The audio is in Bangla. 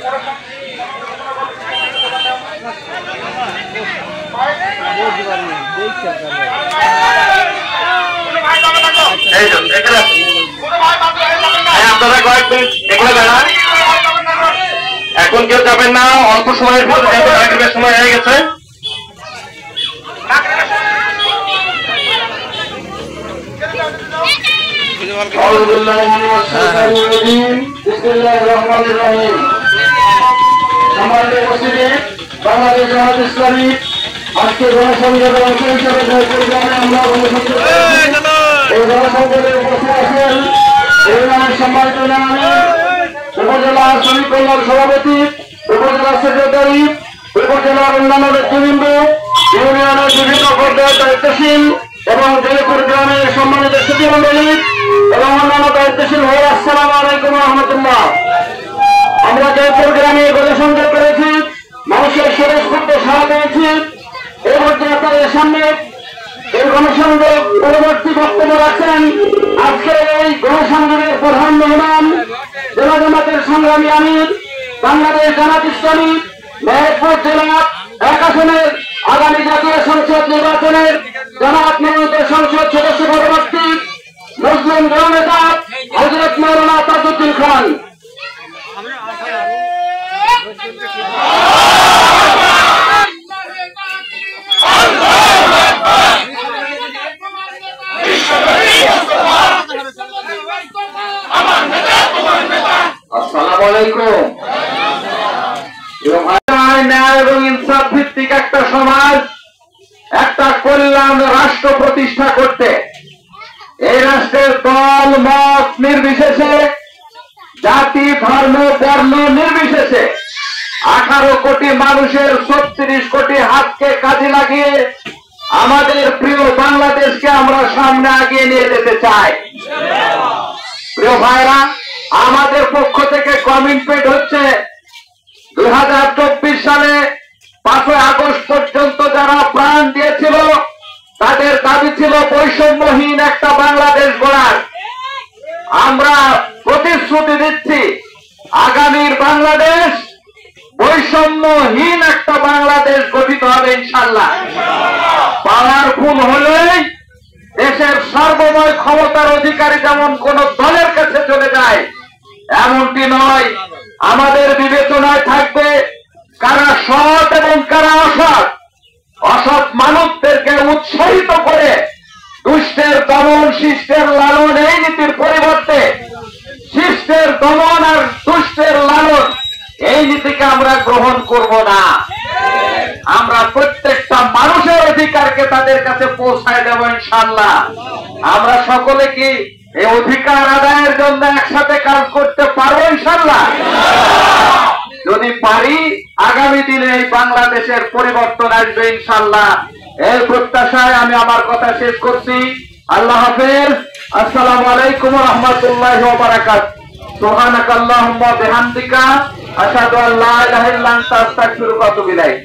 আপনারা কয়েকদিন এগুলো জানান, এখন কেউ যাবেন না, অল্প সময়ের ভিতরে যেহেতু সময় হয়ে গেছে। বাংলাদেশ জামাত ইসলামী আজকে গণসংযোগের অংশ হিসেবে আমরা এই গণসংযোগের উপস্থিত আছেন ইউনিয়নের সম্মানিত উপজেলা শ্রমিক কল্যাণ সভাপতি, উপজেলা সেক্রেটারি, উপজেলার অন্যান্য নেতৃবৃন্দ, ইউনিয়নের বিভিন্ন পর্যায়ের দায়িত্বশীল এবং জয়পুর গ্রামের সম্মানিত সুধীমণ্ডলী এবং অন্যান্য দায়িত্বশীল হয়ে আসসালামু আলাইকুম ওয়া রাহমাতুল্লাহ। আমরা জয়পুর গ্রামে গণসংযোগ করেছি, মানুষের স্বতঃস্ফূর্ত সাড়া পেয়েছি। এর মধ্যে আপনাদের সামনে এই গণসংযোগ পরবর্তী বক্তব্য রাখছেন আজকের এই গণসংযোগের প্রধান মেহমান জেলা জামাতের সংগ্রামী আমির, বাংলাদেশ জামাত ইসলামী মেহেরপুর জেলা 1 আসনের আগামী জাতীয় সংসদ নির্বাচনের জামাত মনোনীত সংসদ সদস্য পরবর্তী মুসলিম জননেতা হযরত মাওলানা তাজউদ্দিন খান। আসসালামু আলাইকুম। ন্যায় এবং ইনসাফ ভিত্তিক একটা সমাজ, একটা কল্যাণ রাষ্ট্র প্রতিষ্ঠা করতে এই রাষ্ট্রের দল মত নির্বিশেষে, জাতি ধর্ম বর্ণ নির্বিশেষে 18 কোটি মানুষের 36 কোটি হাতকে কাজে লাগিয়ে আমাদের প্রিয় বাংলাদেশকে আমরা সামনে আগিয়ে নিয়ে যেতে চাই। প্রিয় ভাইরা, আমাদের পক্ষ থেকে কমিটমেন্ট হচ্ছে 2024 সালে 5 আগস্ট পর্যন্ত যারা প্রাণ দিয়েছিল তাদের দাবি ছিল বৈষম্যহীন একটা বাংলাদেশ গড়ার। আমরা প্রতিশ্রুতি দিচ্ছি আগামীর বাংলাদেশ বৈষম্যহীন একটা বাংলাদেশ গঠিত হবে ইনশাআল্লাহ। পাওয়ারফুল হলেই দেশের সর্বময় ক্ষমতার অধিকারী যেমন কোন দলের কাছে চলে যায় এমনটি নয়। আমাদের বিবেচনায় থাকবে কারা সৎ এবং কারা অসৎ। অসৎ মানুষদেরকে উৎসাহিত করে দুষ্টের দমন শিষ্টের লালন, এই নীতির পরিবর্তে শিষ্টের দমন আর দুষ্টের লালন এই নীতিকে আমরা গ্রহণ করব না। আমরা প্রত্যেকটা মানুষের অধিকারকে তাদের কাছে পৌঁছায় দেব ইনশাআল্লাহ। আমরা সকলে কি এই অধিকার আদায়ের জন্য একসাথে কাজ করতে পারবো ইনশাআল্লাহ? যদি পারি আগামী দিনে এই বাংলাদেশের পরিবর্তন আসবে ইনশাআল্লাহ। এই প্রত্যাশায় আমি আমার কথা শেষ করছি। আল্লাহ হাফেজ। আসসালামু আলাইকুম ওয়া রাহমাতুল্লাহি ওয়া বারাকাতুহু। সুবহানাকাল্লাহুম্মা ওয়া বিহামদিকা আশহাদু আল্লা ইলাহা ইল্লা আনতা আস্তাগফিরুকা ওয়া আতুবু ইলাইক।